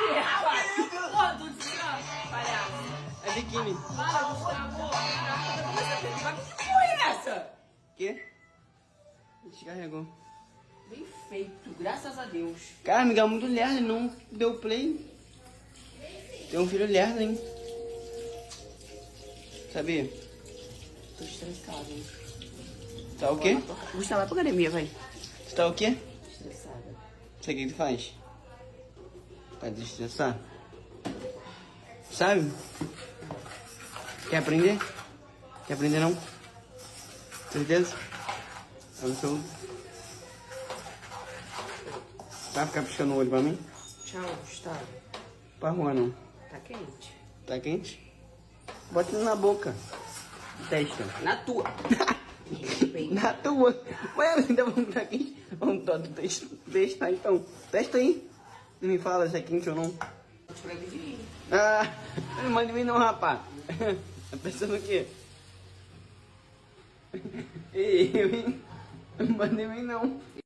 Porra, tu tira, palhaço. É biquíni. Para, Gustavo. Caraca, tá começando a mas que porra é essa? Quê? Descarregou. Bem feito, graças a Deus. Cara, amiga, é muito lerdo, não deu play. Tem um filho lerdo, hein? Sabia? Tô estressada, hein? Tá o quê? Gustavo, vai pra academia, vai. Você tá o quê? Estressada. Isso aqui que tu faz? Pra desestressar? Sabe? Quer aprender? Quer aprender não? Certeza? Absoluto. Vai ficar piscando o olho pra mim? Tchau, Gustavo. Pra rua não. Tá quente. Tá quente? Bota ele na boca. Testa. Na tua. Na tua. Ué, ainda vamos tá quente? Vamos testar então. Testa aí. E me fala se é quente ou não. Escreve de mim. Ah, não manda em mim não, rapaz. Tá pensando o quê? Eu, hein? Não manda em mim não.